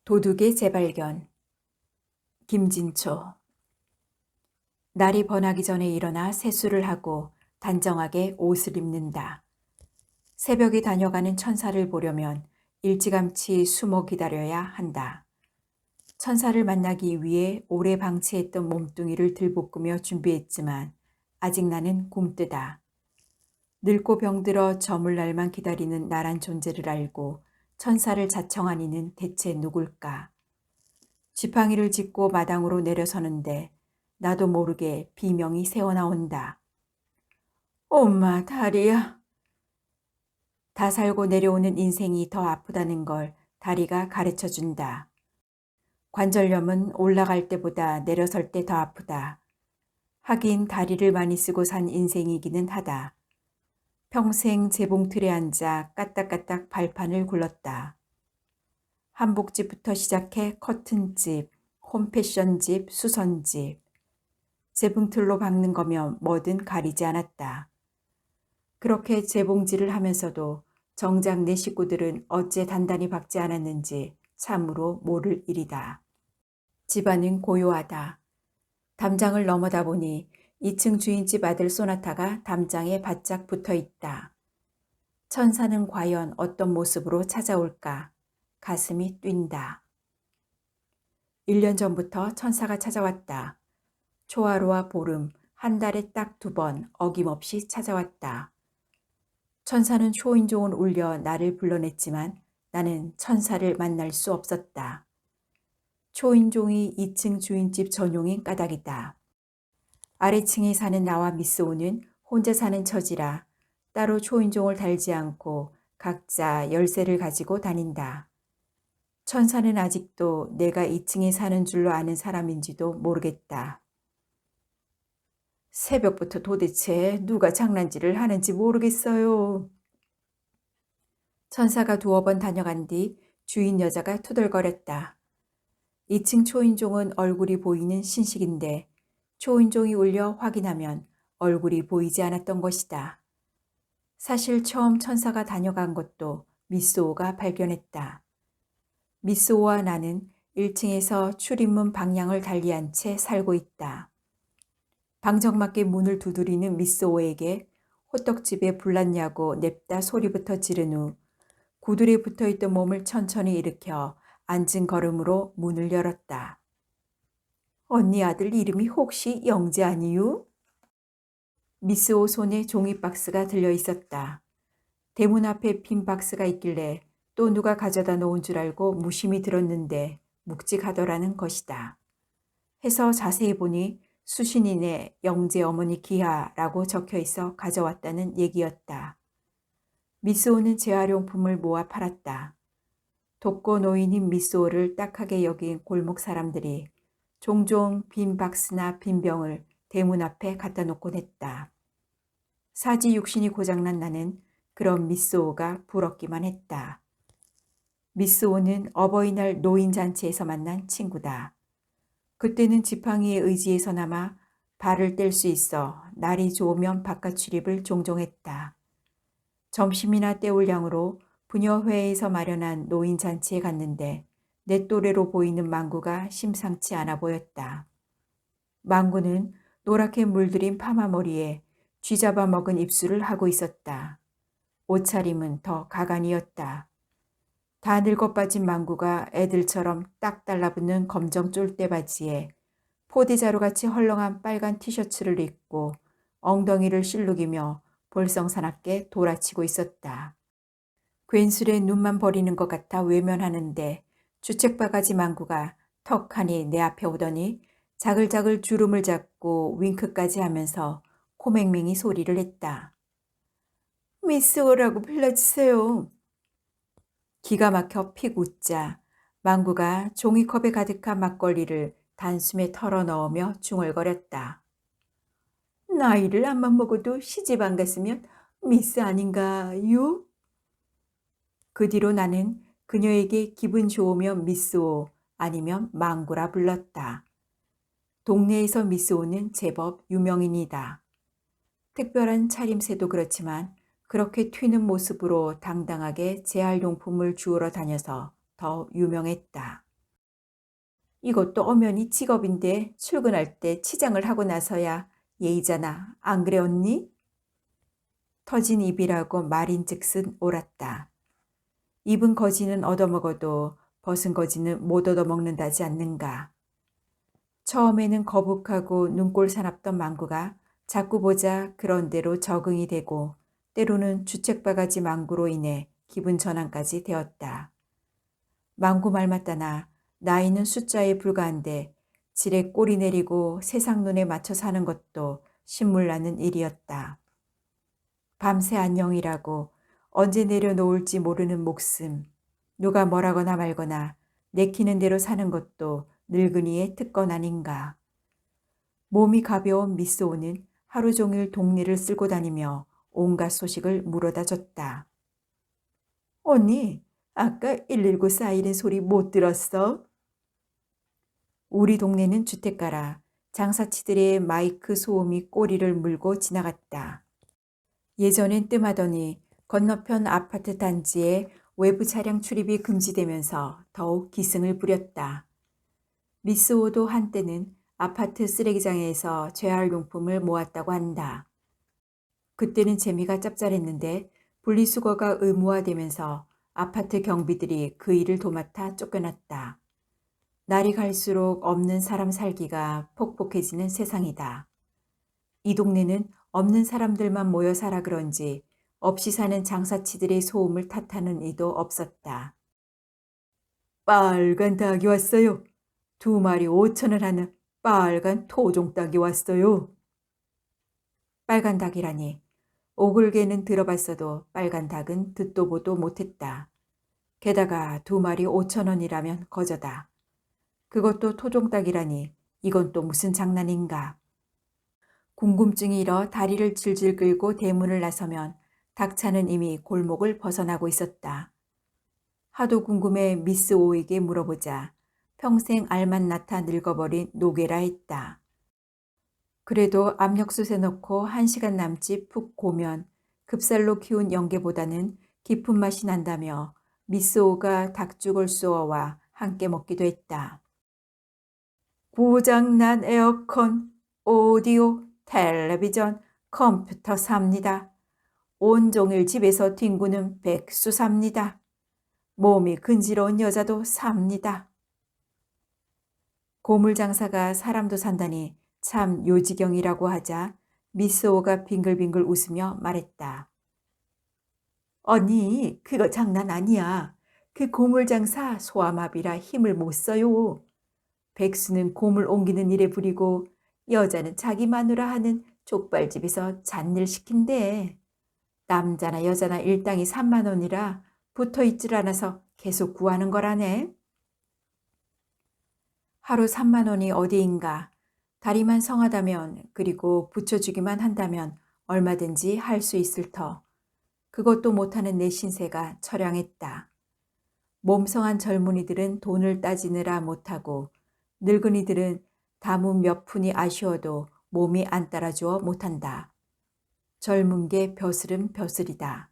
도둑의 재발견. 김진초. 날이 번하기 전에 일어나 세수를 하고 단정하게 옷을 입는다. 새벽에 다녀가는 천사를 보려면 일찌감치 숨어 기다려야 한다. 천사를 만나기 위해 오래 방치했던 몸뚱이를 들볶으며 준비했지만 아직 나는 굼뜨다. 늙고 병들어 저물 날만 기다리는 나란 존재를 알고 천사를 자청한 이는 대체 누굴까? 지팡이를 짚고 마당으로 내려서는데 나도 모르게 비명이 새어나온다. 엄마, 다리야. 다 살고 내려오는 인생이 더 아프다는 걸 다리가 가르쳐준다. 관절염은 올라갈 때보다 내려설 때 더 아프다. 하긴 다리를 많이 쓰고 산 인생이기는 하다. 평생 재봉틀에 앉아 까딱까딱 발판을 굴렀다. 한복집부터 시작해 커튼집, 홈패션집, 수선집. 재봉틀로 박는 거면 뭐든 가리지 않았다. 그렇게 재봉질을 하면서도 정작 내 식구들은 어째 단단히 박지 않았는지 참으로 모를 일이다. 집안은 고요하다. 담장을 넘어다 보니 2층 주인집 아들 소나타가 담장에 바짝 붙어 있다. 천사는 과연 어떤 모습으로 찾아올까? 가슴이 뛴다. 1년 전부터 천사가 찾아왔다. 초하루와 보름, 한 달에 딱 2번 어김없이 찾아왔다. 천사는 초인종을 울려 나를 불러냈지만 나는 천사를 만날 수 없었다. 초인종이 2층 주인집 전용인 까닭이다. 아래층에 사는 나와 미스오는 혼자 사는 처지라 따로 초인종을 달지 않고 각자 열쇠를 가지고 다닌다. 천사는 아직도 내가 2층에 사는 줄로 아는 사람인지도 모르겠다. 새벽부터 도대체 누가 장난질을 하는지 모르겠어요. 천사가 2번 다녀간 뒤 주인 여자가 투덜거렸다. 2층 초인종은 얼굴이 보이는 신식인데 초인종이 울려 확인하면 얼굴이 보이지 않았던 것이다. 사실 처음 천사가 다녀간 것도 미스오가 발견했다. 미스오와 나는 1층에서 출입문 방향을 달리한 채 살고 있다. 방정맞게 문을 두드리는 미스오에게 호떡집에 불났냐고 냅다 소리부터 지른 후 구들에 붙어있던 몸을 천천히 일으켜 앉은 걸음으로 문을 열었다. 언니 아들 이름이 혹시 영재 아니유? 미스오 손에 종이 박스가 들려 있었다. 대문 앞에 빈 박스가 있길래 또 누가 가져다 놓은 줄 알고 무심히 들었는데 묵직하더라는 것이다. 해서 자세히 보니 수신인의 영재 어머니 기하라고 적혀 있어 가져왔다는 얘기였다. 미스오는 재활용품을 모아 팔았다. 독거 노인인 미스오를 딱하게 여긴 골목 사람들이 종종 빈 박스나 빈 병을 대문 앞에 갖다 놓곤 했다. 사지 육신이 고장난 나는 그런 미스오가 부럽기만 했다. 미스오는 어버이날 노인잔치에서 만난 친구다. 그때는 지팡이의 의지에서나마 발을 뗄 수 있어 날이 좋으면 바깥 출입을 종종 했다. 점심이나 때울 양으로 부녀회에서 마련한 노인잔치에 갔는데 내 또래로 보이는 망구가 심상치 않아 보였다. 망구는 노랗게 물들인 파마머리에 쥐잡아 먹은 입술을 하고 있었다. 옷차림은 더 가관이었다. 다 늙어 빠진 망구가 애들처럼 딱 달라붙는 검정 쫄대 바지에 포대자루같이 헐렁한 빨간 티셔츠를 입고 엉덩이를 실룩이며 볼썽사납게 돌아치고 있었다. 괜스레 눈만 버리는 것 같아 외면하는데 주책바가지 망구가 턱하니 내 앞에 오더니 자글자글 주름을 잡고 윙크까지 하면서 코맹맹이 소리를 했다. 미스오라고 불러주세요. 기가 막혀 픽 웃자 망구가 종이컵에 가득한 막걸리를 단숨에 털어 넣으며 중얼거렸다. 나이를 안만 먹어도 시집 안 갔으면 미스 아닌가요? 그 뒤로 나는 그녀에게 기분 좋으면 미스오 아니면 망구라 불렀다. 동네에서 미스오는 제법 유명인이다. 특별한 차림새도 그렇지만 그렇게 튀는 모습으로 당당하게 재활용품을 주우러 다녀서 더 유명했다. 이것도 엄연히 직업인데 출근할 때 치장을 하고 나서야 예의잖아. 안 그래 언니? 터진 입이라고 말인즉슨 옳았다. 입은 거지는 얻어먹어도 벗은 거지는 못 얻어먹는다지 않는가. 처음에는 거북하고 눈꼴 사납던 망구가 자꾸 보자 그런 대로 적응이 되고 때로는 주책바가지 망구로 인해 기분 전환까지 되었다. 망구 말 맞다나 나이는 숫자에 불과한데 지레 꼬리 내리고 세상 눈에 맞춰 사는 것도 신물나는 일이었다. 밤새 안녕이라고 언제 내려놓을지 모르는 목숨, 누가 뭐라거나 말거나 내키는 대로 사는 것도 늙은이의 특권 아닌가. 몸이 가벼운 미쏘는 하루 종일 동리를 쓸고 다니며 온갖 소식을 물어다 줬다. 언니, 아까 119 사이렌 소리 못 들었어? 우리 동네는 주택가라 장사치들의 마이크 소음이 꼬리를 물고 지나갔다. 예전엔 뜸하더니 건너편 아파트 단지에 외부 차량 출입이 금지되면서 더욱 기승을 부렸다. 미스오도 한때는 아파트 쓰레기장에서 재활용품을 모았다고 한다. 그때는 재미가 짭짤했는데 분리수거가 의무화되면서 아파트 경비들이 그 일을 도맡아 쫓겨났다. 날이 갈수록 없는 사람 살기가 폭폭해지는 세상이다. 이 동네는 없는 사람들만 모여 살아 그런지 없이 사는 장사치들의 소음을 탓하는 이도 없었다. 빨간 닭이 왔어요. 2마리 5,000원 하는 빨간 토종 닭이 왔어요. 빨간 닭이라니. 오글개는 들어봤어도 빨간 닭은 듣도 보도 못했다. 게다가 2마리 5,000원이라면 거저다. 그것도 토종 닭이라니 이건 또 무슨 장난인가. 궁금증이 일어 다리를 질질 끌고 대문을 나서면 닭차는 이미 골목을 벗어나고 있었다. 하도 궁금해 미스 오에게 물어보자 평생 알맛 낳다 늙어버린 노게라 했다. 그래도 압력솥에 넣고 1시간 남짓 푹 고면 급살로 키운 연계보다는 깊은 맛이 난다며 미스 오가 닭죽을 쏘어와 함께 먹기도 했다. 고장난 에어컨, 오디오, 텔레비전, 컴퓨터 삽니다. 온종일 집에서 뒹구는 백수 삽니다. 몸이 근지러운 여자도 삽니다. 고물장사가 사람도 산다니 참 요지경이라고 하자 미스오가 빙글빙글 웃으며 말했다. 언니, 그거 장난 아니야. 그 고물장사 소아마비라 힘을 못 써요. 백수는 고물 옮기는 일에 부리고 여자는 자기 마누라 하는 족발집에서 잔일 시킨대. 남자나 여자나 일당이 3만 원이라 붙어있질 않아서 계속 구하는 거라네. 하루 3만 원이 어디인가. 다리만 성하다면 그리고 붙여주기만 한다면 얼마든지 할 수 있을 터. 그것도 못하는 내 신세가 처량했다. 몸성한 젊은이들은 돈을 따지느라 못하고 늙은이들은 다문 몇 푼이 아쉬워도 몸이 안 따라주어 못한다. 젊은 게 벼슬은 벼슬이다.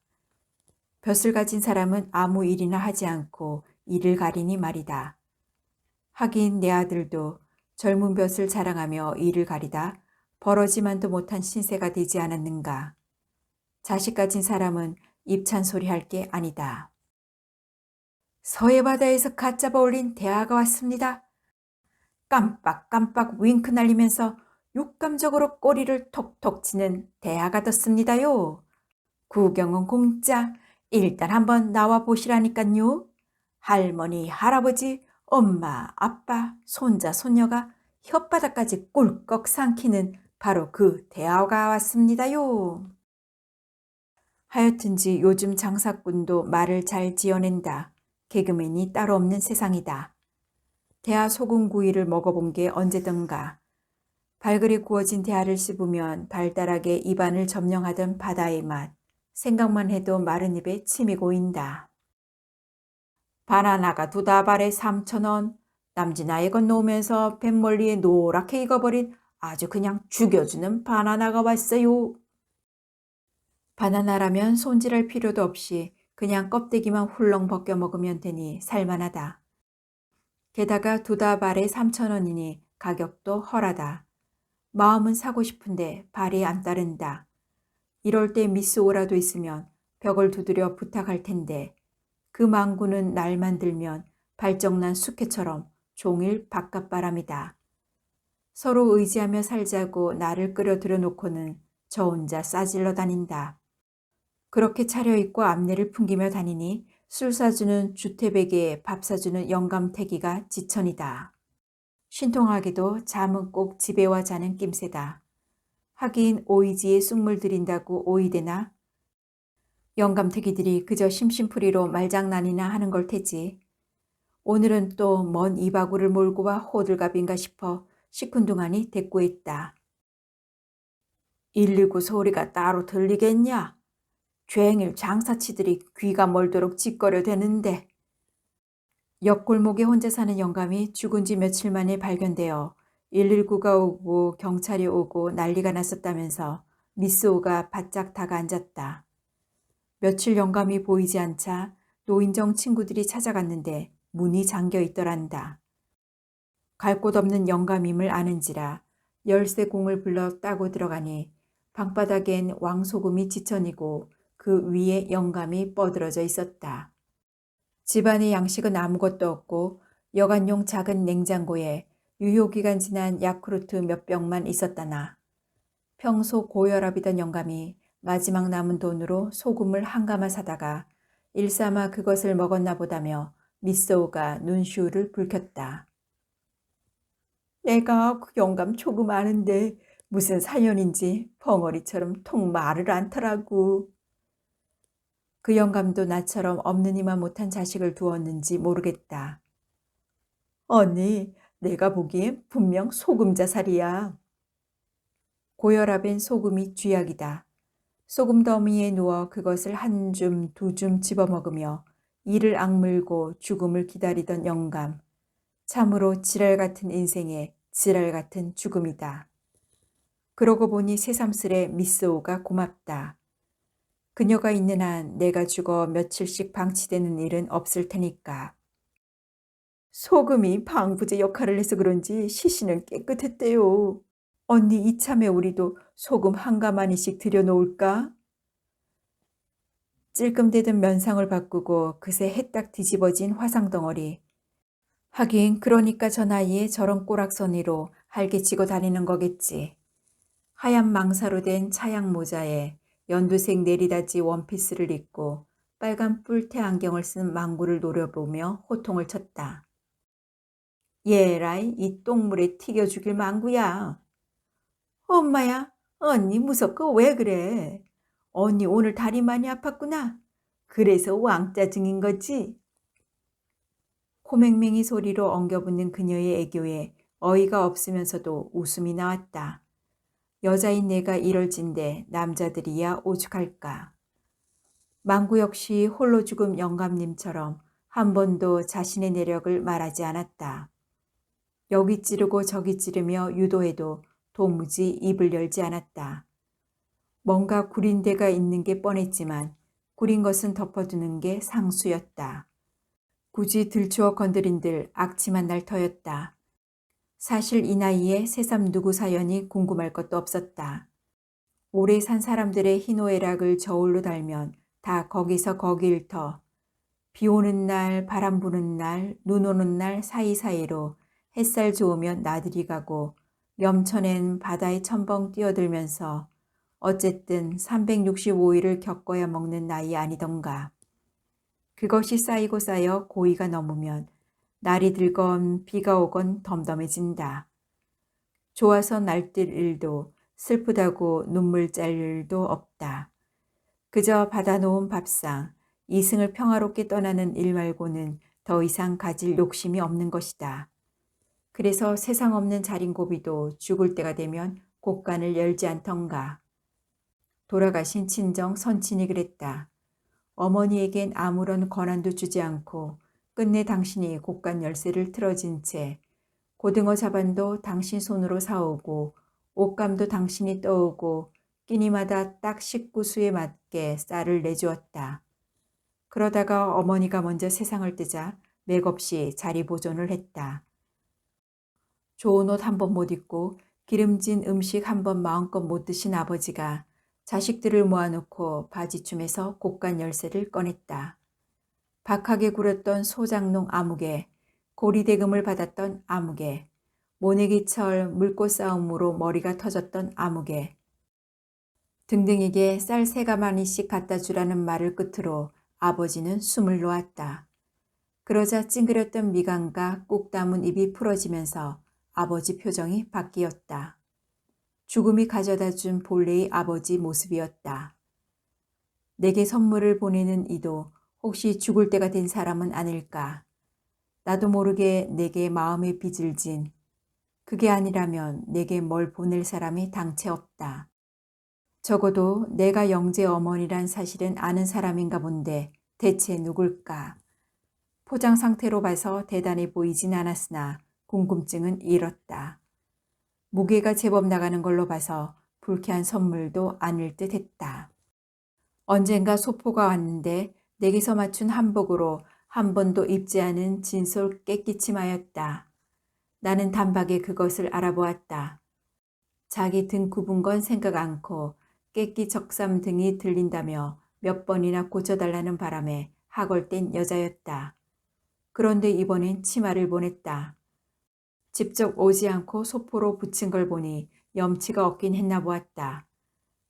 벼슬 가진 사람은 아무 일이나 하지 않고 일을 가리니 말이다. 하긴 내 아들도 젊은 벼슬 자랑하며 일을 가리다 벌어지만도 못한 신세가 되지 않았는가. 자식 가진 사람은 입찬 소리 할 게 아니다. 서해바다에서 갓 잡아 올린 대하가 왔습니다. 깜빡깜빡 윙크 날리면서 육감적으로 꼬리를 톡톡 치는 대하가 떴습니다요. 구경은 공짜. 일단 한번 나와 보시라니깐요. 할머니, 할아버지, 엄마, 아빠, 손자, 손녀가 혓바닥까지 꿀꺽 삼키는 바로 그 대하가 왔습니다요. 하여튼지 요즘 장사꾼도 말을 잘 지어낸다. 개그맨이 따로 없는 세상이다. 대하 소금구이를 먹어본 게 언제던가. 발그레 구워진 대하를 씹으면 달달하게 입안을 점령하던 바다의 맛. 생각만 해도 마른 입에 침이 고인다. 바나나가 2다발에 3,000원. 남지나에 건너오면서 뱃멀리에 노랗게 익어버린 아주 그냥 죽여주는 바나나가 왔어요. 바나나라면 손질할 필요도 없이 그냥 껍데기만 훌렁 벗겨 먹으면 되니 살만하다. 게다가 두 다발에 3,000원이니 가격도 헐하다. 마음은 사고 싶은데 발이 안 따른다. 이럴 때 미스 오라도 있으면 벽을 두드려 부탁할 텐데 그 망구는 날만 들면 발정난 숙회처럼 종일 바깥바람이다. 서로 의지하며 살자고 나를 끌어들여 놓고는 저 혼자 싸질러 다닌다. 그렇게 차려입고 앞니를 풍기며 다니니 술 사주는 주태백에 밥 사주는 영감태기가 지천이다. 신통하게도 잠은 꼭 집에 와 자는 낌새다. 하긴 오이지에 쑥물 들인다고 오이되나? 영감태기들이 그저 심심풀이로 말장난이나 하는 걸 테지. 오늘은 또 먼 이바구를 몰고 와 호들갑인가 싶어 시큰둥하니 대꾸했다. 119 소리가 따로 들리겠냐? 종일 장사치들이 귀가 멀도록 찌꺼려 대는데. 옆골목에 혼자 사는 영감이 죽은 지 며칠 만에 발견되어 119가 오고 경찰이 오고 난리가 났었다면서 미스오가 바짝 다가앉았다. 며칠 영감이 보이지 않자 노인정 친구들이 찾아갔는데 문이 잠겨 있더란다. 갈 곳 없는 영감임을 아는지라 열쇠공을 불러 따고 들어가니 방바닥엔 왕소금이 지천이고 그 위에 영감이 뻗어져 있었다. 집안의 양식은 아무것도 없고 여간용 작은 냉장고에 유효기간 지난 야쿠르트 몇 병만 있었다나 평소 고혈압이던 영감이 마지막 남은 돈으로 소금을 한 가마 사다가 일삼아 그것을 먹었나 보다며 미소가 눈시울을 붉혔다. 내가 그 영감 조금 아는데 무슨 사연인지 벙어리처럼 통 말을 않더라고. 그 영감도 나처럼 없는 이만 못한 자식을 두었는지 모르겠다. 언니, 내가 보기엔 분명 소금 자살이야. 고혈압엔 소금이 쥐약이다. 소금 더미에 누워 그것을 한 줌, 두 줌 집어먹으며 이를 악물고 죽음을 기다리던 영감. 참으로 지랄 같은 인생에 지랄 같은 죽음이다. 그러고 보니 새삼스레 미스오가 고맙다. 그녀가 있는 한 내가 죽어 며칠씩 방치되는 일은 없을 테니까. 소금이 방부제 역할을 해서 그런지 시신은 깨끗했대요. 언니 이참에 우리도 소금 한 가마니씩 들여놓을까? 찔끔대던 면상을 바꾸고 그새 해딱 뒤집어진 화상덩어리. 하긴 그러니까 저 나이에 저런 꼬락서니로 할개치고 다니는 거겠지. 하얀 망사로 된 차양 모자에 연두색 내리다지 원피스를 입고 빨간 뿔테 안경을 쓴 망구를 노려보며 호통을 쳤다. 예라이 이 똥물에 튀겨 죽일 망구야. 엄마야, 언니 무섭고 왜 그래? 언니 오늘 다리 많이 아팠구나. 그래서 왕짜증인 거지? 코맹맹이 소리로 엉겨붙는 그녀의 애교에 어이가 없으면서도 웃음이 나왔다. 여자인 내가 이럴진데 남자들이야 오죽할까. 망구 역시 홀로 죽은 영감님처럼 한 번도 자신의 내력을 말하지 않았다. 여기 찌르고 저기 찌르며 유도해도 도무지 입을 열지 않았다. 뭔가 구린 데가 있는 게 뻔했지만 구린 것은 덮어두는 게 상수였다. 굳이 들추어 건드린들 악취만 날 터였다. 사실 이 나이에 새삼 누구 사연이 궁금할 것도 없었다. 오래 산 사람들의 희노애락을 저울로 달면 다 거기서 거기일 터. 비 오는 날, 바람 부는 날, 눈 오는 날 사이사이로 햇살 좋으면 나들이 가고 염천엔 바다에 첨벙 뛰어들면서 어쨌든 365일을 겪어야 먹는 나이 아니던가. 그것이 쌓이고 쌓여 고의가 넘으면 날이 들건 비가 오건 덤덤해진다. 좋아서 날뛸 일도 슬프다고 눈물 짤 일도 없다. 그저 받아놓은 밥상, 이승을 평화롭게 떠나는 일 말고는 더 이상 가질 욕심이 없는 것이다. 그래서 세상 없는 자린고비도 죽을 때가 되면 곳간을 열지 않던가. 돌아가신 친정 선친이 그랬다. 어머니에겐 아무런 권한도 주지 않고 끝내 당신이 곳간 열쇠를 틀어진 채 고등어 자반도 당신 손으로 사오고 옷감도 당신이 떠오고 끼니마다 딱 식구수에 맞게 쌀을 내주었다. 그러다가 어머니가 먼저 세상을 뜨자 맥없이 자리 보존을 했다. 좋은 옷 한 번 못 입고 기름진 음식 한 번 마음껏 못 드신 아버지가 자식들을 모아놓고 바지춤에서 곳간 열쇠를 꺼냈다. 박하게 굴었던 소장농 아무개, 고리대금을 받았던 아무개, 모내기철 물꽃 싸움으로 머리가 터졌던 아무개, 등등에게 쌀 3가마니씩 갖다 주라는 말을 끝으로 아버지는 숨을 놓았다. 그러자 찡그렸던 미간과 꾹 담은 입이 풀어지면서 아버지 표정이 바뀌었다. 죽음이 가져다 준 본래의 아버지 모습이었다. 내게 선물을 보내는 이도 혹시 죽을 때가 된 사람은 아닐까. 나도 모르게 내게 마음의 빚을 진, 그게 아니라면 내게 뭘 보낼 사람이 당최 없다. 적어도 내가 영재 어머니란 사실은 아는 사람인가 본데 대체 누굴까. 포장 상태로 봐서 대단해 보이진 않았으나 궁금증은 일었다. 무게가 제법 나가는 걸로 봐서 불쾌한 선물도 아닐 듯 했다. 언젠가 소포가 왔는데 내게서 맞춘 한복으로 한 번도 입지 않은 진솔 깨끼치마였다. 나는 단박에 그것을 알아보았다. 자기 등 굽은 건 생각 않고 깨끼 적삼 등이 들린다며 몇 번이나 고쳐달라는 바람에 하골된 여자였다. 그런데 이번엔 치마를 보냈다. 직접 오지 않고 소포로 붙인 걸 보니 염치가 없긴 했나 보았다.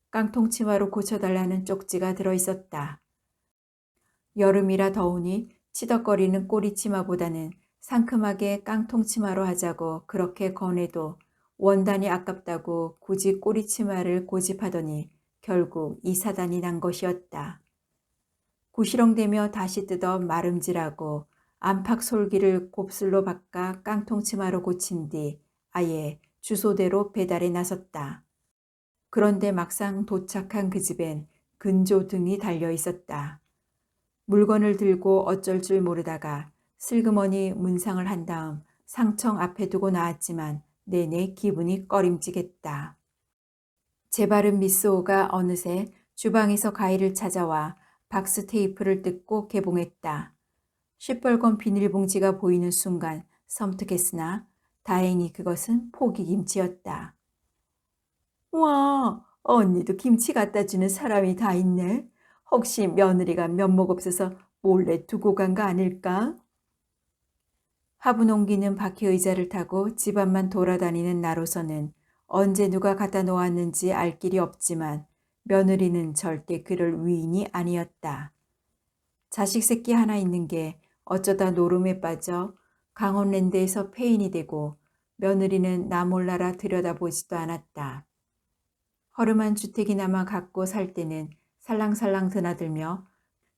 깡통 치마로 고쳐달라는 쪽지가 들어있었다. 여름이라 더우니 치덕거리는 꼬리 치마보다는 상큼하게 깡통 치마로 하자고 그렇게 권해도 원단이 아깝다고 굳이 꼬리 치마를 고집하더니 결국 이 사단이 난 것이었다. 구시렁대며 다시 뜯어 마름질하고 안팎 솔기를 곱슬로 바꿔 깡통 치마로 고친 뒤 아예 주소대로 배달에 나섰다. 그런데 막상 도착한 그 집엔 근조 등이 달려 있었다. 물건을 들고 어쩔 줄 모르다가 슬그머니 문상을 한 다음 상청 앞에 두고 나왔지만 내내 기분이 꺼림직했다. 재바른 미스오가 어느새 주방에서 가위를 찾아와 박스 테이프를 뜯고 개봉했다. 시뻘건 비닐봉지가 보이는 순간 섬뜩했으나 다행히 그것은 포기김치였다. 와, 언니도 김치 갖다 주는 사람이 다 있네. 혹시 며느리가 면목 없어서 몰래 두고 간 거 아닐까? 화분 옮기는 바퀴 의자를 타고 집안만 돌아다니는 나로서는 언제 누가 갖다 놓았는지 알 길이 없지만 며느리는 절대 그럴 위인이 아니었다. 자식 새끼 하나 있는 게 어쩌다 노름에 빠져 강원랜드에서 폐인이 되고 며느리는 나 몰라라 들여다보지도 않았다. 허름한 주택이나마 갖고 살 때는 살랑살랑 드나들며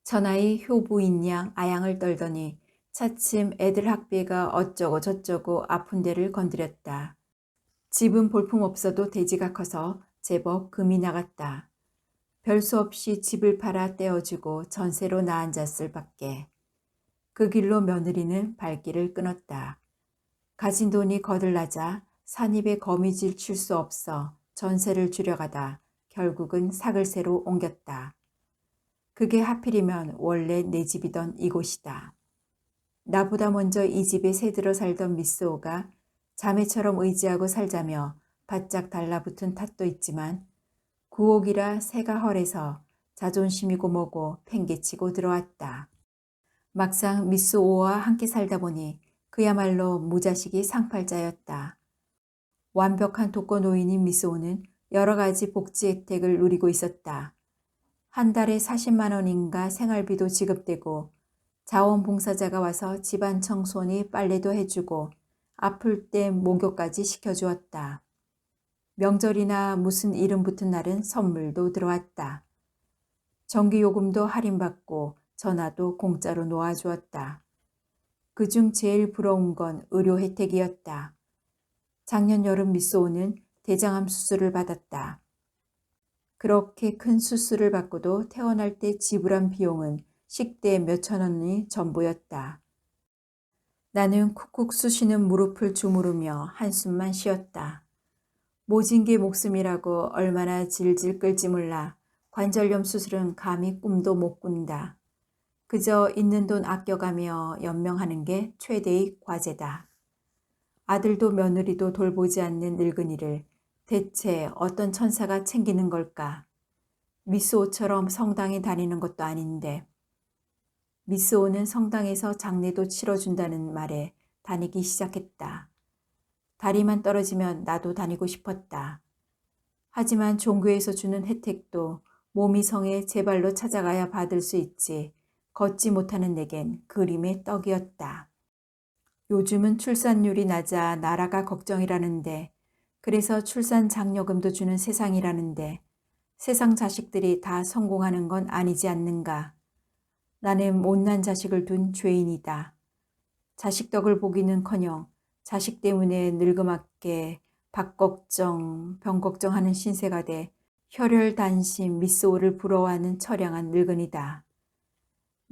전하의 효부인 양 아양을 떨더니 차츰 애들 학비가 어쩌고 저쩌고 아픈 데를 건드렸다. 집은 볼품없어도 돼지가 커서 제법 금이 나갔다. 별수 없이 집을 팔아 떼어주고 전세로 나앉았을 밖에. 그 길로 며느리는 발길을 끊었다. 가진 돈이 거들나자 산입에 거미줄 칠 수 없어 전세를 줄여가다 결국은 사글세로 옮겼다. 그게 하필이면 원래 내 집이던 이곳이다. 나보다 먼저 이 집에 새들어 살던 미스오가 자매처럼 의지하고 살자며 바짝 달라붙은 탓도 있지만 구옥이라 새가 헐해서 자존심이고 뭐고 팽개치고 들어왔다. 막상 미스오와 함께 살다 보니 그야말로 무자식이 상팔자였다. 완벽한 독거노인인 미스오는 여러 가지 복지 혜택을 누리고 있었다. 한 달에 40만 원인가 생활비도 지급되고 자원봉사자가 와서 집안 청소니 빨래도 해주고 아플 때 목욕까지 시켜주었다. 명절이나 무슨 이름 붙은 날은 선물도 들어왔다. 전기요금도 할인받고 전화도 공짜로 놓아주었다. 그중 제일 부러운 건 의료 혜택이었다. 작년 여름 미소는 대장암 수술을 받았다. 그렇게 큰 수술을 받고도 퇴원할 때 지불한 비용은 식대 몇천 원이 전부였다. 나는 쿡쿡 쑤시는 무릎을 주무르며 한숨만 쉬었다. 모진 게 목숨이라고 얼마나 질질 끌지 몰라 관절염 수술은 감히 꿈도 못 꾼다. 그저 있는 돈 아껴가며 연명하는 게 최대의 과제다. 아들도 며느리도 돌보지 않는 늙은이를 대체 어떤 천사가 챙기는 걸까? 미스오처럼 성당에 다니는 것도 아닌데. 미스오는 성당에서 장례도 치러준다는 말에 다니기 시작했다. 다리만 떨어지면 나도 다니고 싶었다. 하지만 종교에서 주는 혜택도 몸이 성에 제 발로 찾아가야 받을 수 있지 걷지 못하는 내겐 그림의 떡이었다. 요즘은 출산율이 낮아 나라가 걱정이라는데 그래서 출산 장려금도 주는 세상이라는데 세상 자식들이 다 성공하는 건 아니지 않는가. 나는 못난 자식을 둔 죄인이다. 자식 덕을 보기는커녕 자식 때문에 늙음하게 밥 걱정, 병 걱정하는 신세가 돼 혈혈단심 미스오를 부러워하는 처량한 늙은이다.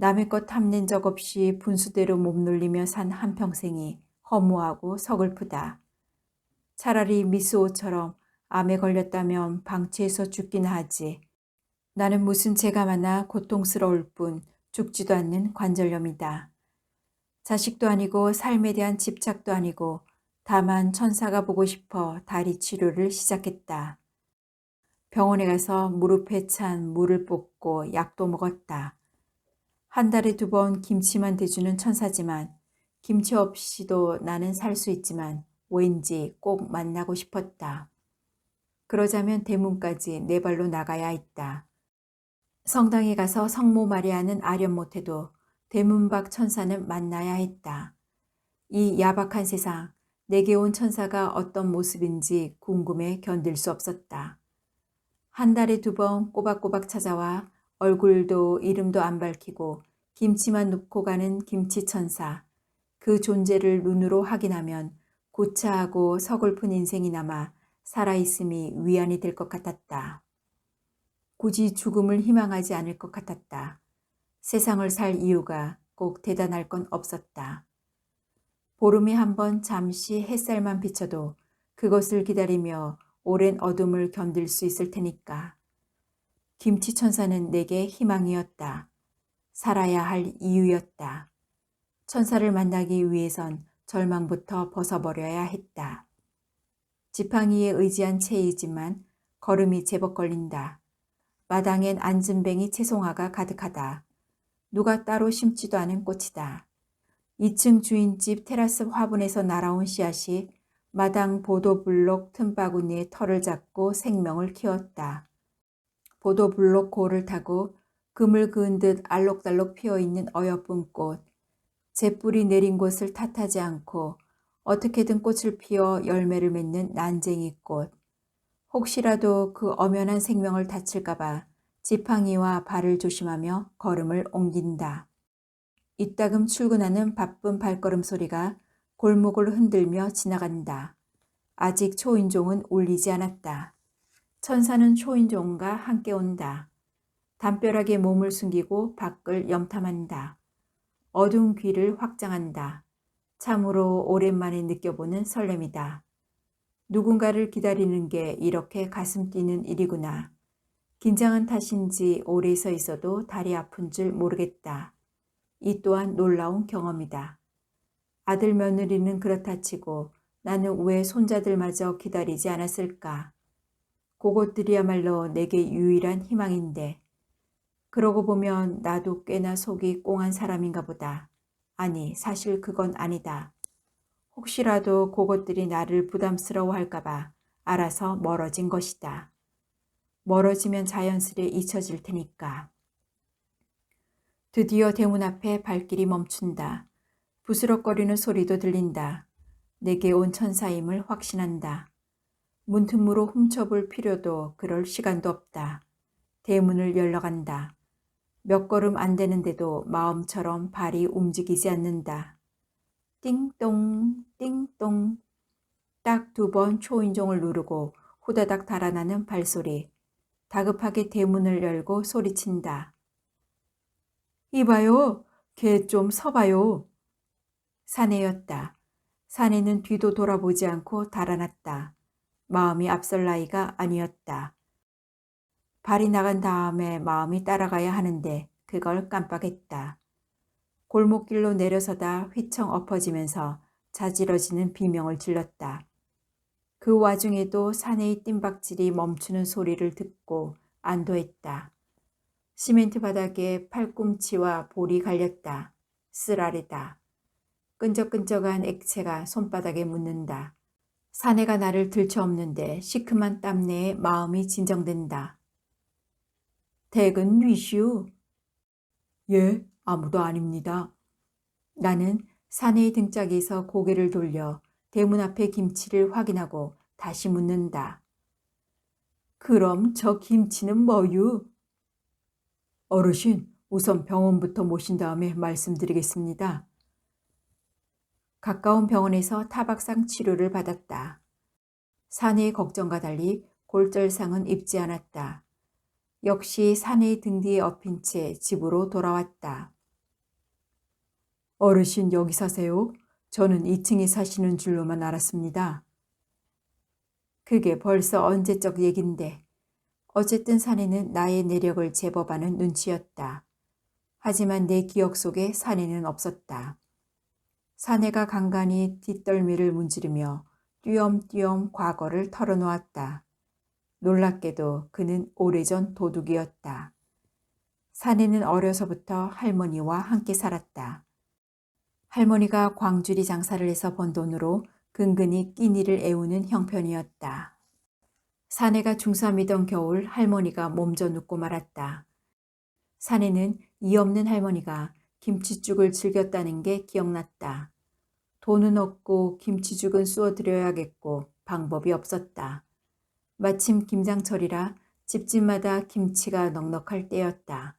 남의 것 탐낸 적 없이 분수대로 몸놀리며 산 한평생이 허무하고 서글프다. 차라리 미스오처럼 암에 걸렸다면 방치해서 죽기나 하지. 나는 무슨 죄가 많아 고통스러울 뿐 죽지도 않는 관절염이다. 자식도 아니고 삶에 대한 집착도 아니고 다만 천사가 보고 싶어 다리 치료를 시작했다. 병원에 가서 무릎에 찬 물을 붓고 약도 먹었다. 한 달에 2번 김치만 대주는 천사지만 김치 없이도 나는 살 수 있지만 왠지 꼭 만나고 싶었다. 그러자면 대문까지 네 발로 나가야 했다. 성당에 가서 성모 마리아는 아련 못해도 대문 밖 천사는 만나야 했다. 이 야박한 세상, 내게 온 천사가 어떤 모습인지 궁금해 견딜 수 없었다. 한 달에 2번 꼬박꼬박 찾아와 얼굴도 이름도 안 밝히고 김치만 눕고 가는 김치천사. 그 존재를 눈으로 확인하면 고차하고 서글픈 인생이 남아 살아있음이 위안이 될 것 같았다. 굳이 죽음을 희망하지 않을 것 같았다. 세상을 살 이유가 꼭 대단할 건 없었다. 보름에 한 번 잠시 햇살만 비쳐도 그것을 기다리며 오랜 어둠을 견딜 수 있을 테니까. 김치천사는 내게 희망이었다. 살아야 할 이유였다. 천사를 만나기 위해선 절망부터 벗어버려야 했다. 지팡이에 의지한 채이지만 걸음이 제법 걸린다. 마당엔 안진뱅이 채송화가 가득하다. 누가 따로 심지도 않은 꽃이다. 2층 주인집 테라스 화분에서 날아온 씨앗이 마당 보도블록 틈바구니에 털을 잡고 생명을 키웠다. 보도블록 고를 타고 금을 그은 듯 알록달록 피어있는 어여쁜 꽃. 재뿌리 내린 곳을 탓하지 않고 어떻게든 꽃을 피워 열매를 맺는 난쟁이꽃. 혹시라도 그 엄연한 생명을 다칠까봐 지팡이와 발을 조심하며 걸음을 옮긴다. 이따금 출근하는 바쁜 발걸음 소리가 골목을 흔들며 지나간다. 아직 초인종은 울리지 않았다. 천사는 초인종과 함께 온다. 담벼락에 몸을 숨기고 밖을 염탐한다. 어두운 귀를 확장한다. 참으로 오랜만에 느껴보는 설렘이다. 누군가를 기다리는 게 이렇게 가슴 뛰는 일이구나. 긴장한 탓인지 오래 서 있어도 다리 아픈 줄 모르겠다. 이 또한 놀라운 경험이다. 아들 며느리는 그렇다 치고 나는 왜 손자들마저 기다리지 않았을까? 그것들이야말로 내게 유일한 희망인데. 그러고 보면 나도 꽤나 속이 꽁한 사람인가 보다. 아니, 사실 그건 아니다. 혹시라도 그것들이 나를 부담스러워할까봐 알아서 멀어진 것이다. 멀어지면 자연스레 잊혀질 테니까. 드디어 대문 앞에 발길이 멈춘다. 부스럭거리는 소리도 들린다. 내게 온 천사임을 확신한다. 문틈으로 훔쳐볼 필요도 그럴 시간도 없다. 대문을 열러간다. 몇 걸음 안 되는데도 마음처럼 발이 움직이지 않는다. 띵동 띵동. 딱 2번 초인종을 누르고 후다닥 달아나는 발소리. 다급하게 대문을 열고 소리친다. 이봐요. 걔 좀 서봐요. 사내였다. 사내는 뒤도 돌아보지 않고 달아났다. 마음이 앞설 나이가 아니었다. 발이 나간 다음에 마음이 따라가야 하는데 그걸 깜빡했다. 골목길로 내려서다 휘청 엎어지면서 자지러지는 비명을 질렀다. 그 와중에도 사내의 뜀박질이 멈추는 소리를 듣고 안도했다. 시멘트 바닥에 팔꿈치와 볼이 갈렸다. 쓰라리다. 끈적끈적한 액체가 손바닥에 묻는다. 사내가 나를 들쳐엎는데 시큼한 땀내에 마음이 진정된다. 댁은 뉘슈? 예, 아무도 아닙니다. 나는 사내의 등짝에서 고개를 돌려 대문 앞의 김치를 확인하고 다시 묻는다. 그럼 저 김치는 뭐유? 어르신, 우선 병원부터 모신 다음에 말씀드리겠습니다. 가까운 병원에서 타박상 치료를 받았다. 사내의 걱정과 달리 골절상은 입지 않았다. 역시 사내의 등 뒤에 엎인 채 집으로 돌아왔다. 어르신 여기 사세요? 저는 2층에 사시는 줄로만 알았습니다. 그게 벌써 언제적 얘긴데. 어쨌든 사내는 나의 내력을 제법 아는 눈치였다. 하지만 내 기억 속에 사내는 없었다. 사내가 간간히 뒷덜미를 문지르며 띄엄띄엄 과거를 털어놓았다. 놀랍게도 그는 오래전 도둑이었다. 사내는 어려서부터 할머니와 함께 살았다. 할머니가 광주리 장사를 해서 번 돈으로 근근히 끼니를 애우는 형편이었다. 사내가 중3이던 겨울 할머니가 몸져 눕고 말았다. 사내는 이 없는 할머니가 김치죽을 즐겼다는 게 기억났다. 돈은 없고 김치죽은 쏘아드려야겠고 방법이 없었다. 마침 김장철이라 집집마다 김치가 넉넉할 때였다.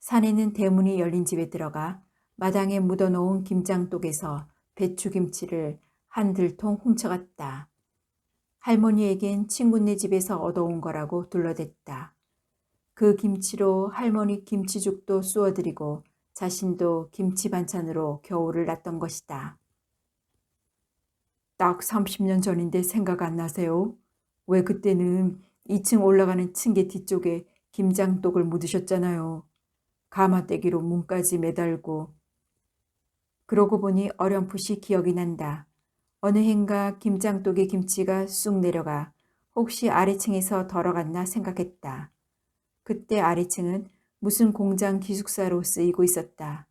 사내는 대문이 열린 집에 들어가 마당에 묻어놓은 김장독에서 배추김치를 한 들통 훔쳐갔다. 할머니에겐 친구네 집에서 얻어온 거라고 둘러댔다. 그 김치로 할머니 김치죽도 쏘아드리고 자신도 김치 반찬으로 겨울을 났던 것이다. 딱 30년 전인데 생각 안 나세요? 왜 그때는 2층 올라가는 층계 뒤쪽에 김장독을 묻으셨잖아요. 가마떼기로 문까지 매달고. 그러고 보니 어렴풋이 기억이 난다. 어느 해인가 김장독의 김치가 쑥 내려가 혹시 아래층에서 덜어갔나 생각했다. 그때 아래층은 무슨 공장 기숙사로 쓰이고 있었다.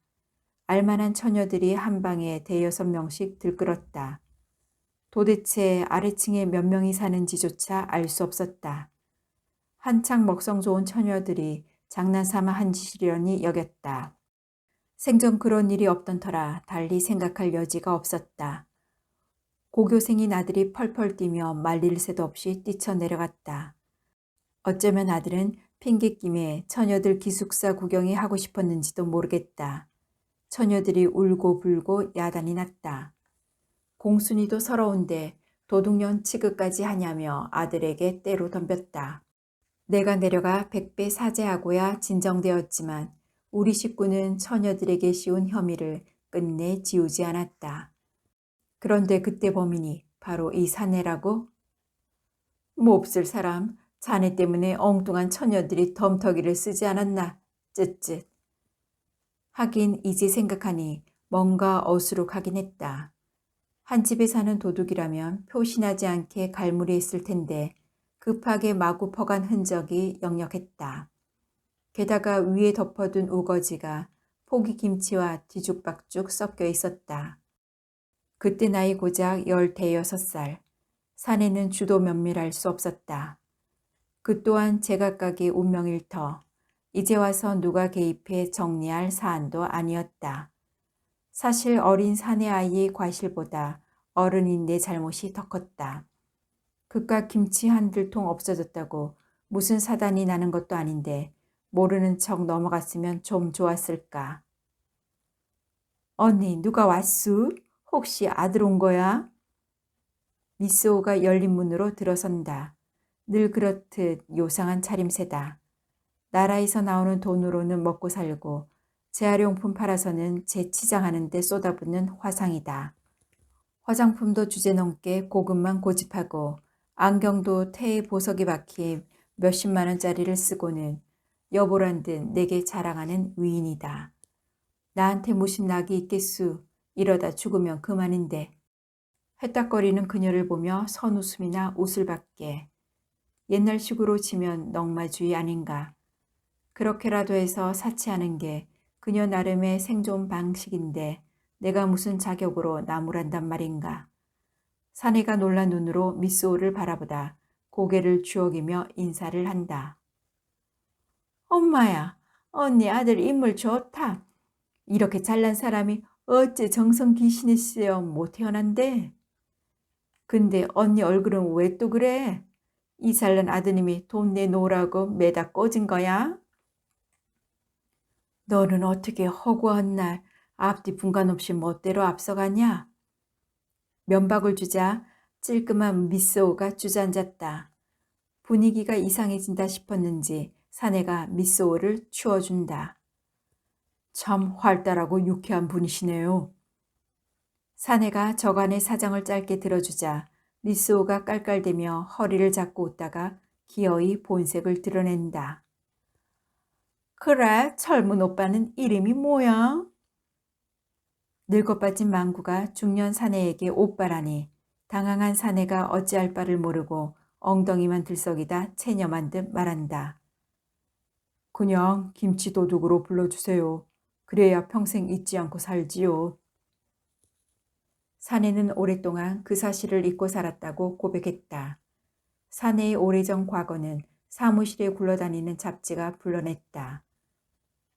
알만한 처녀들이 한 방에 5~6명씩 들끓었다. 도대체 아래층에 몇 명이 사는지조차 알 수 없었다. 한창 먹성 좋은 처녀들이 장난삼아 한 짓이려니 여겼다. 생전 그런 일이 없던 터라 달리 생각할 여지가 없었다. 고교생인 아들이 펄펄 뛰며 말릴 새도 없이 뛰쳐내려갔다. 어쩌면 아들은 핑곗김에 처녀들 기숙사 구경이 하고 싶었는지도 모르겠다. 처녀들이 울고 불고 야단이 났다. 공순이도 서러운데 도둑년 취급까지 하냐며 아들에게 때로 덤볐다. 내가 내려가 백배 사죄하고야 진정되었지만 우리 식구는 처녀들에게 씌운 혐의를 끝내 지우지 않았다. 그런데 그때 범인이 바로 이 사내라고? 몹쓸 사람, 자네 때문에 엉뚱한 처녀들이 덤터기를 쓰지 않았나, 쯧쯧. 하긴 이제 생각하니 뭔가 어수룩하긴 했다. 한 집에 사는 도둑이라면 표신하지 않게 갈무리했을 텐데 급하게 마구 퍼간 흔적이 역력했다. 게다가 위에 덮어둔 우거지가 포기김치와 뒤죽박죽 섞여 있었다. 그때 나이 고작 15살. 사내는 주도 면밀할 수 없었다. 그 또한 제각각의 운명일 터. 이제 와서 누가 개입해 정리할 사안도 아니었다. 사실 어린 사내 아이의 과실보다 어른인 내 잘못이 더 컸다. 그깟 김치 한 들통 없어졌다고 무슨 사단이 나는 것도 아닌데 모르는 척 넘어갔으면 좀 좋았을까. 언니 누가 왔수? 혹시 아들 온 거야? 미스오가 열린 문으로 들어선다. 늘 그렇듯 요상한 차림새다. 나라에서 나오는 돈으로는 먹고 살고 재활용품 팔아서는 재치장하는 데 쏟아붓는 화상이다. 화장품도 주제넘게 고급만 고집하고 안경도 태에 보석이 박힌 몇십만 원짜리를 쓰고는 여보란 듯 내게 자랑하는 위인이다. 나한테 무슨 낙이 있겠수. 이러다 죽으면 그만인데. 회딱거리는 그녀를 보며 선웃음이나 웃을밖에. 옛날식으로 치면 넉마주의 아닌가. 그렇게라도 해서 사치하는 게 그녀 나름의 생존 방식인데 내가 무슨 자격으로 나무란단 말인가. 사내가 놀란 눈으로 미쏘를 바라보다 고개를 주워기며 인사를 한다. 엄마야, 언니 아들 인물 좋다. 이렇게 잘난 사람이 어째 정성 귀신이시여 못 태어난대. 근데 언니 얼굴은 왜 또 그래? 이 잘난 아드님이 돈 내놓으라고 매다 꽂은 거야? 너는 어떻게 허구한 날 앞뒤 분간 없이 멋대로 앞서가냐? 면박을 주자 찔끔한 미쏘가 주저앉았다. 분위기가 이상해진다 싶었는지 사내가 미쏘를 추어준다. 참 활달하고 유쾌한 분이시네요. 사내가 저간의 사정을 짧게 들어주자 미쏘가 깔깔대며 허리를 잡고 웃다가 기어이 본색을 드러낸다. 그래, 젊은 오빠는 이름이 뭐야? 늙어빠진 망구가 중년 사내에게 오빠라니 당황한 사내가 어찌할 바를 모르고 엉덩이만 들썩이다 체념한 듯 말한다. 그냥 김치도둑으로 불러주세요. 그래야 평생 잊지 않고 살지요. 사내는 오랫동안 그 사실을 잊고 살았다고 고백했다. 사내의 오래전 과거는 사무실에 굴러다니는 잡지가 불러냈다.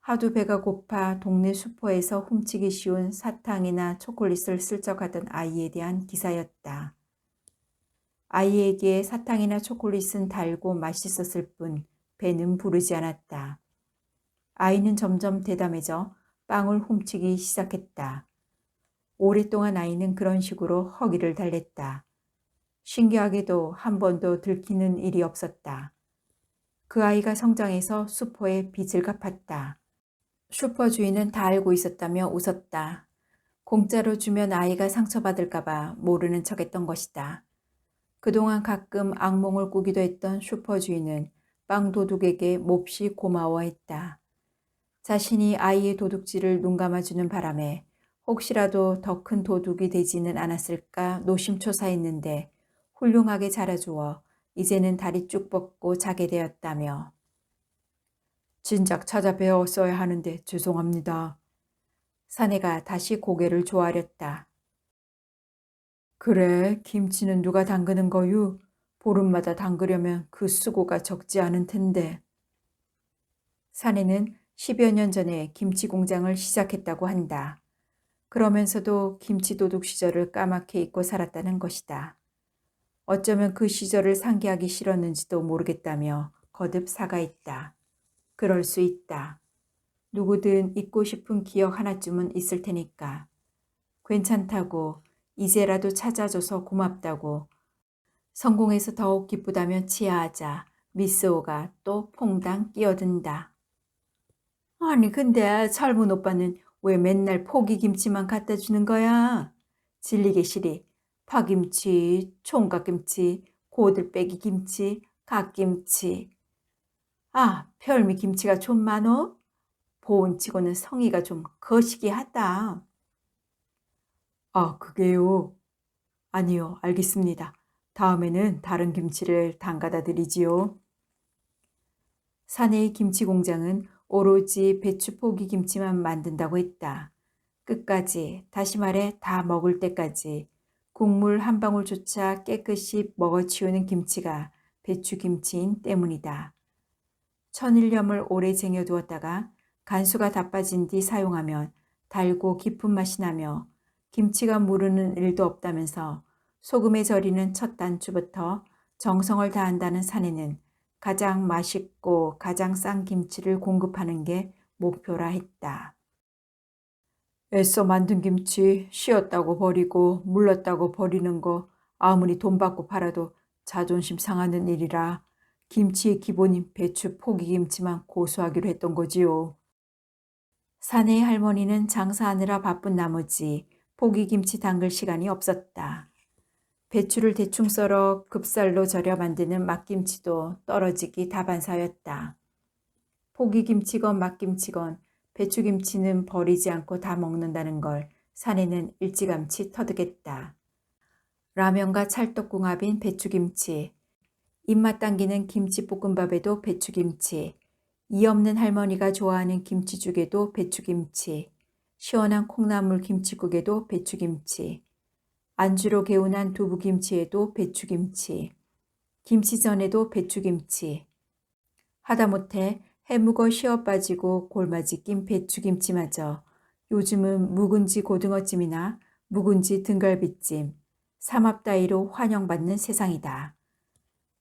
하도 배가 고파 동네 슈퍼에서 훔치기 쉬운 사탕이나 초콜릿을 슬쩍 하던 아이에 대한 기사였다. 아이에게 사탕이나 초콜릿은 달고 맛있었을 뿐 배는 부르지 않았다. 아이는 점점 대담해져 빵을 훔치기 시작했다. 오랫동안 아이는 그런 식으로 허기를 달랬다. 신기하게도 한 번도 들키는 일이 없었다. 그 아이가 성장해서 슈퍼에 빚을 갚았다. 슈퍼 주인은 다 알고 있었다며 웃었다. 공짜로 주면 아이가 상처받을까봐 모르는 척했던 것이다. 그동안 가끔 악몽을 꾸기도 했던 슈퍼 주인은 빵 도둑에게 몹시 고마워했다. 자신이 아이의 도둑질을 눈감아주는 바람에 혹시라도 더 큰 도둑이 되지는 않았을까 노심초사했는데 훌륭하게 자라주어 이제는 다리 쭉 뻗고 자게 되었다며. 진작 찾아뵈었어야 하는데 죄송합니다. 사내가 다시 고개를 조아렸다. 그래, 김치는 누가 담그는 거유? 보름마다 담그려면 그 수고가 적지 않은 텐데. 사내는 10여 년 전에 김치 공장을 시작했다고 한다. 그러면서도 김치 도둑 시절을 까맣게 잊고 살았다는 것이다. 어쩌면 그 시절을 상기하기 싫었는지도 모르겠다며 거듭 사과했다. 그럴 수 있다. 누구든 잊고 싶은 기억 하나쯤은 있을 테니까. 괜찮다고, 이제라도 찾아줘서 고맙다고, 성공해서 더욱 기쁘다며 치하하자 미스오가 또 퐁당 끼어든다. 아니 근데 젊은 오빠는 왜 맨날 포기김치만 갖다 주는 거야? 질리게 시리. 파김치, 총각김치, 고들빼기 김치, 갓김치. 아, 별미 김치가 좀 많어? 보온치고는 성의가 좀 거시기하다. 아, 그게요. 아니요, 알겠습니다. 다음에는 다른 김치를 담가다 드리지요. 사내의 김치 공장은 오로지 배추포기 김치만 만든다고 했다. 끝까지, 다시 말해 다 먹을 때까지 국물 한 방울조차 깨끗이 먹어치우는 김치가 배추김치인 때문이다. 천일염을 오래 쟁여두었다가 간수가 다 빠진 뒤 사용하면 달고 깊은 맛이 나며 김치가 무르는 일도 없다면서 소금에 절이는 첫 단추부터 정성을 다한다는 사내는 가장 맛있고 가장 싼 김치를 공급하는 게 목표라 했다. 애써 만든 김치 쉬었다고 버리고 물렀다고 버리는 거 아무리 돈 받고 팔아도 자존심 상하는 일이라 김치의 기본인 배추 포기김치만 고수하기로 했던 거지요. 사내의 할머니는 장사하느라 바쁜 나머지 포기김치 담글 시간이 없었다. 배추를 대충 썰어 급살로 절여 만드는 막김치도 떨어지기 다반사였다. 포기김치건 막김치건 배추김치는 버리지 않고 다 먹는다는 걸 사내는 일찌감치 터득했다. 라면과 찰떡궁합인 배추김치, 입맛 당기는 김치볶음밥에도 배추김치, 이 없는 할머니가 좋아하는 김치죽에도 배추김치, 시원한 콩나물 김치국에도 배추김치, 안주로 개운한 두부김치에도 배추김치, 김치전에도 배추김치, 하다못해 해묵어 쉬어 빠지고 골마지 낀 배추김치마저 요즘은 묵은지 고등어찜이나 묵은지 등갈비찜, 삼합 따위로 환영받는 세상이다.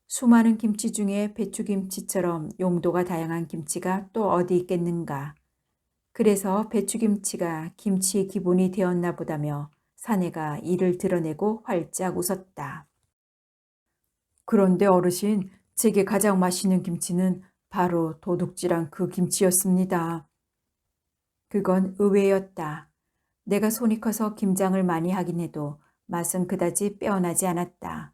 수많은 김치 중에 배추김치처럼 용도가 다양한 김치가 또 어디 있겠는가. 그래서 배추김치가 김치의 기본이 되었나 보다며 사내가 이를 드러내고 활짝 웃었다. 그런데 어르신, 제게 가장 맛있는 김치는 바로 도둑질한 그 김치였습니다. 그건 의외였다. 내가 손이 커서 김장을 많이 하긴 해도 맛은 그다지 빼어나지 않았다.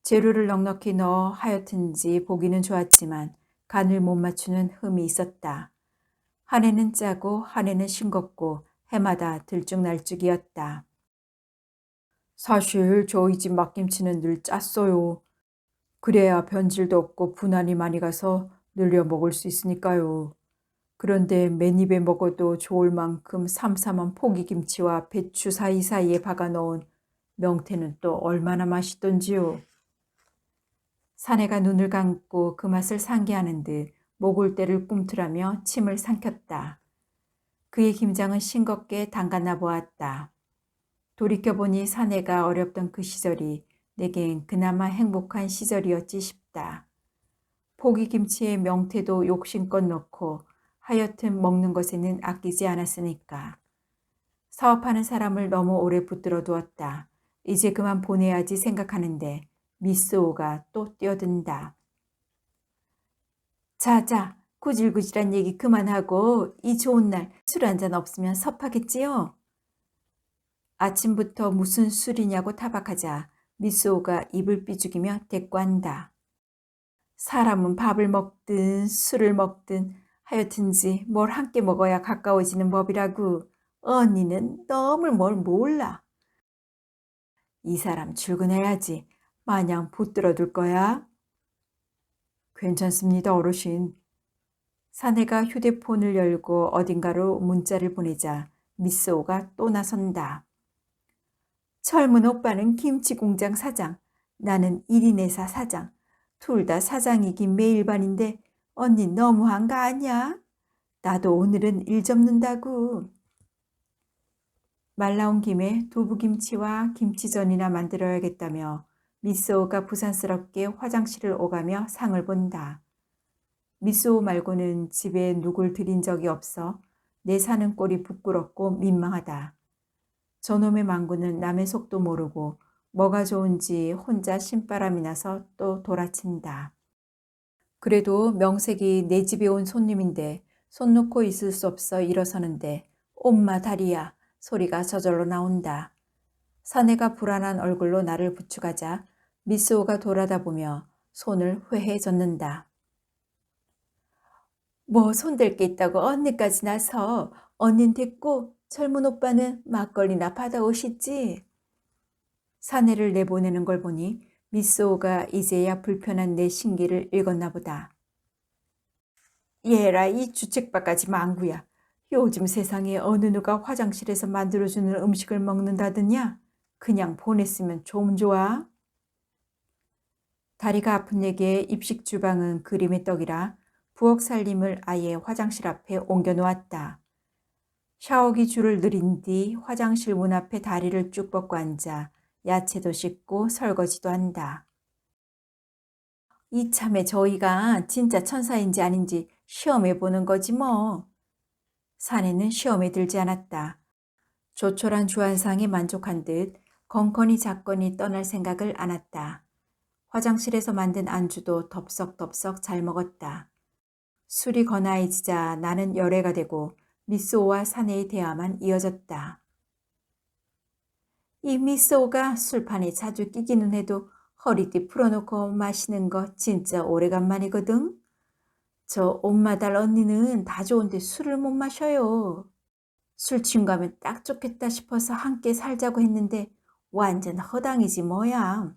재료를 넉넉히 넣어 하여튼지 보기는 좋았지만 간을 못 맞추는 흠이 있었다. 한 해는 짜고 한 해는 싱겁고 해마다 들쭉날쭉이었다. 사실 저희 집 막김치는 늘 짰어요. 그래야 변질도 없고 분한이 많이 가서 늘려 먹을 수 있으니까요. 그런데 맨입에 먹어도 좋을 만큼 삼삼한 포기김치와 배추 사이사이에 박아 넣은 명태는 또 얼마나 맛있던지요. 사내가 눈을 감고 그 맛을 상기하는 듯 목울대를 꿈틀하며 침을 삼켰다. 그의 김장은 싱겁게 담갔나 보았다. 돌이켜보니 사내가 어렵던 그 시절이 내겐 그나마 행복한 시절이었지 싶다. 포기김치에 명태도 욕심껏 넣고 하여튼 먹는 것에는 아끼지 않았으니까. 사업하는 사람을 너무 오래 붙들어 두었다. 이제 그만 보내야지 생각하는데 미스오가 또 뛰어든다. 자자, 구질구질한 얘기 그만하고 이 좋은 날 술 한잔 없으면 섭하겠지요? 아침부터 무슨 술이냐고 타박하자 미스오가 입을 삐죽이며 대꾸한다. 사람은 밥을 먹든 술을 먹든 하여튼지 뭘 함께 먹어야 가까워지는 법이라고. 언니는 너무 뭘 몰라. 이 사람 출근해야지. 마냥 붙들어둘 거야? 괜찮습니다, 어르신. 사내가 휴대폰을 열고 어딘가로 문자를 보내자 미스오가 또 나선다. 젊은 오빠는 김치공장 사장, 나는 1인 회사 사장. 둘 다 사장이긴 매일반인데 언니 너무한 거 아니야? 나도 오늘은 일 접는다고. 말 나온 김에 두부김치와 김치전이나 만들어야겠다며 미스오가 부산스럽게 화장실을 오가며 상을 본다. 미스오 말고는 집에 누굴 들인 적이 없어 내 사는 꼴이 부끄럽고 민망하다. 저놈의 망구는 남의 속도 모르고 뭐가 좋은지 혼자 신바람이 나서 또 돌아친다. 그래도 명색이 내 집에 온 손님인데 손 놓고 있을 수 없어 일어서는데 엄마 다리야 소리가 저절로 나온다. 사내가 불안한 얼굴로 나를 부축하자 미스오가 돌아다보며 손을 회해 젓는다. 뭐 손댈 게 있다고 언니까지 나서 언닌 됐고 젊은 오빠는 막걸리나 받아오시지. 사내를 내보내는 걸 보니 미스오가 이제야 불편한 내 신기를 읽었나 보다. 얘라 이 주책바가지 망구야. 요즘 세상에 어느 누가 화장실에서 만들어주는 음식을 먹는다더냐? 그냥 보냈으면 좀 좋아. 다리가 아픈 내게 입식 주방은 그림의 떡이라 부엌 살림을 아예 화장실 앞에 옮겨놓았다. 샤워기 줄을 늘인 뒤 화장실 문 앞에 다리를 쭉 뻗고 앉아 야채도 씻고 설거지도 한다. 이참에 저희가 진짜 천사인지 아닌지 시험해 보는 거지 뭐. 사내는 시험에 들지 않았다. 조촐한 주안상에 만족한 듯 건건이 작건이 떠날 생각을 안았다. 화장실에서 만든 안주도 덥석덥석 잘 먹었다. 술이 거나해지자 나는 열애가 되고 미스오와 사내의 대화만 이어졌다. 이 미스오가 술판에 자주 끼기는 해도 허리띠 풀어놓고 마시는 거 진짜 오래간만이거든. 저 엄마달 언니는 다 좋은데 술을 못 마셔요. 술 친구하면 딱 좋겠다 싶어서 함께 살자고 했는데 완전 허당이지 뭐야.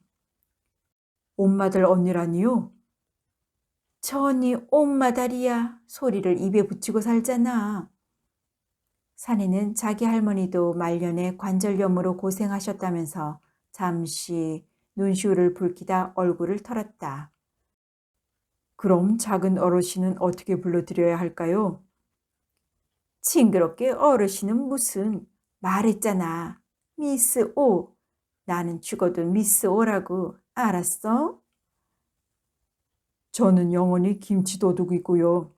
엄마들 언니라니요? 저 언니 엄마달이야. 소리를 입에 붙이고 살잖아. 사내는 자기 할머니도 말년에 관절염으로 고생하셨다면서 잠시 눈시울을 붉히다 얼굴을 털었다. 그럼 작은 어르신은 어떻게 불러드려야 할까요? 징그럽게 어르신은 무슨 말했잖아. 미스 오. 나는 죽어도 미스 오라고. 알았어? 저는 영원히 김치도둑이고요.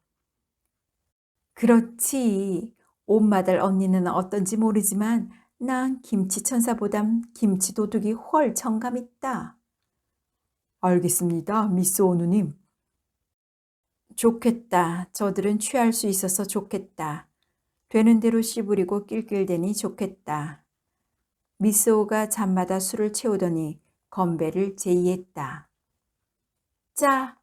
그렇지. 옷마들 언니는 어떤지 모르지만 난 김치천사보단 김치도둑이 훨 정감 있다. 알겠습니다, 미스 오누님. 좋겠다. 저들은 취할 수 있어서 좋겠다. 되는 대로 씨부리고 낄낄대니 좋겠다. 미스오가 잠마다 술을 채우더니 건배를 제의했다. 자,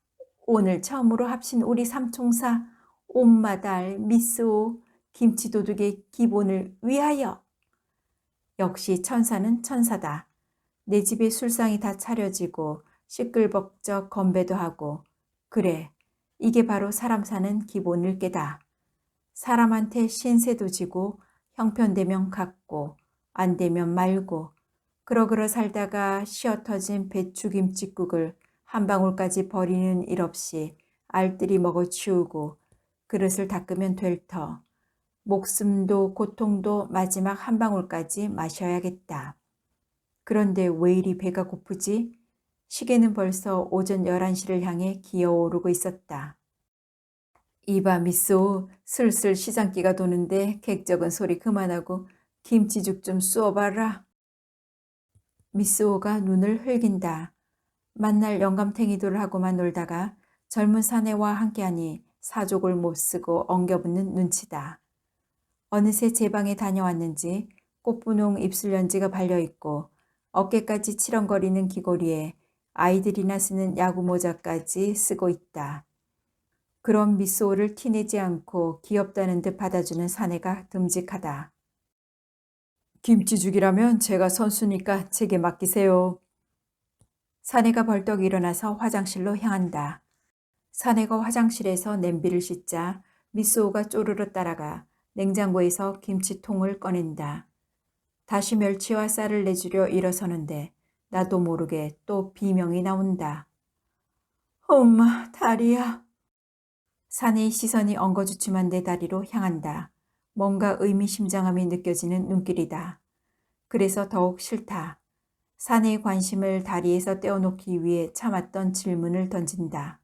오늘 처음으로 합친 우리 삼총사 옴마달 미스오 김치도둑의 기본을 위하여. 역시 천사는 천사다. 내 집에 술상이 다 차려지고 시끌벅적 건배도 하고. 그래, 이게 바로 사람 사는 기본일 게다. 사람한테 신세도 지고 형편되면 갖고 안 되면 말고 그러그러 살다가 시어 터진 배추김칫국을 한 방울까지 버리는 일 없이 알뜰히 먹어 치우고 그릇을 닦으면 될 터. 목숨도 고통도 마지막 한 방울까지 마셔야겠다. 그런데 왜 이리 배가 고프지? 시계는 벌써 오전 11시를 향해 기어오르고 있었다. 이봐 미쏘, 슬슬 시장기가 도는데 객적은 소리 그만하고 김치죽 좀 쏘어봐라. 미쏘가 눈을 흘긴다. 만날 영감탱이들을 하고만 놀다가 젊은 사내와 함께하니 사족을 못쓰고 엉겨붙는 눈치다. 어느새 제 방에 다녀왔는지 꽃분홍 입술연지가 발려있고 어깨까지 치렁거리는 귀걸이에 아이들이나 쓰는 야구모자까지 쓰고 있다. 그런 미소를 티내지 않고 귀엽다는 듯 받아주는 사내가 듬직하다. 김치죽이라면 제가 선수니까 제게 맡기세요. 사내가 벌떡 일어나서 화장실로 향한다. 사내가 화장실에서 냄비를 씻자 미소가 쪼르르 따라가 냉장고에서 김치통을 꺼낸다. 다시 멸치와 쌀을 내주려 일어서는데 나도 모르게 또 비명이 나온다. 엄마, 다리야. 사내의 시선이 엉거주춤한 내 다리로 향한다. 뭔가 의미심장함이 느껴지는 눈길이다. 그래서 더욱 싫다. 사내의 관심을 다리에서 떼어놓기 위해 참았던 질문을 던진다.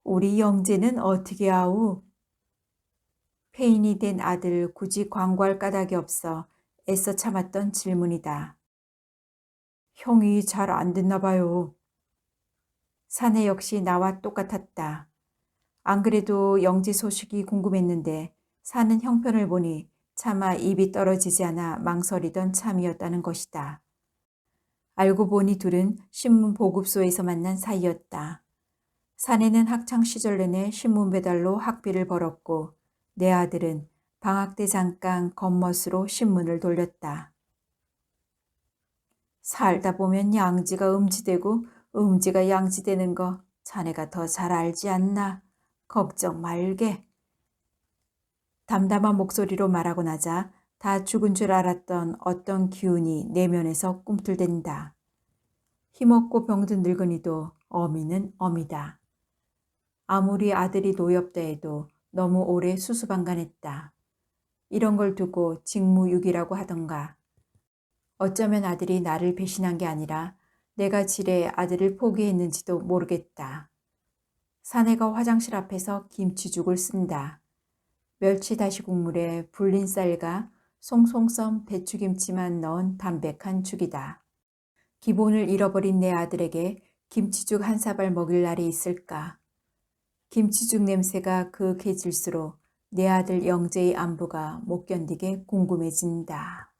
우리 영재는 어떻게 아우? 폐인이 된 아들을 굳이 광고할 까닭이 없어 애써 참았던 질문이다. 형이 잘 안 됐나 봐요. 사내 역시 나와 똑같았다. 안 그래도 영지 소식이 궁금했는데 사는 형편을 보니 차마 입이 떨어지지 않아 망설이던 참이었다는 것이다. 알고 보니 둘은 신문 보급소에서 만난 사이였다. 사내는 학창시절 내내 신문 배달로 학비를 벌었고 내 아들은 방학 때 잠깐 겉멋으로 신문을 돌렸다. 살다 보면 양지가 음지되고 음지가 양지되는 거 자네가 더 잘 알지 않나. 걱정 말게. 담담한 목소리로 말하고 나자 다 죽은 줄 알았던 어떤 기운이 내면에서 꿈틀댄다. 힘없고 병든 늙은이도 어미는 어미다. 아무리 아들이 노엽다 해도 너무 오래 수수방관했다. 이런 걸 두고 직무유기라고 하던가. 어쩌면 아들이 나를 배신한 게 아니라 내가 지레 아들을 포기했는지도 모르겠다. 사내가 화장실 앞에서 김치죽을 쓴다. 멸치 다시 국물에 불린 쌀과 송송 썬 배추김치만 넣은 담백한 죽이다. 기본을 잃어버린 내 아들에게 김치죽 한 사발 먹일 날이 있을까. 김치죽 냄새가 그윽해질수록 내 아들 영재의 안부가 못 견디게 궁금해진다.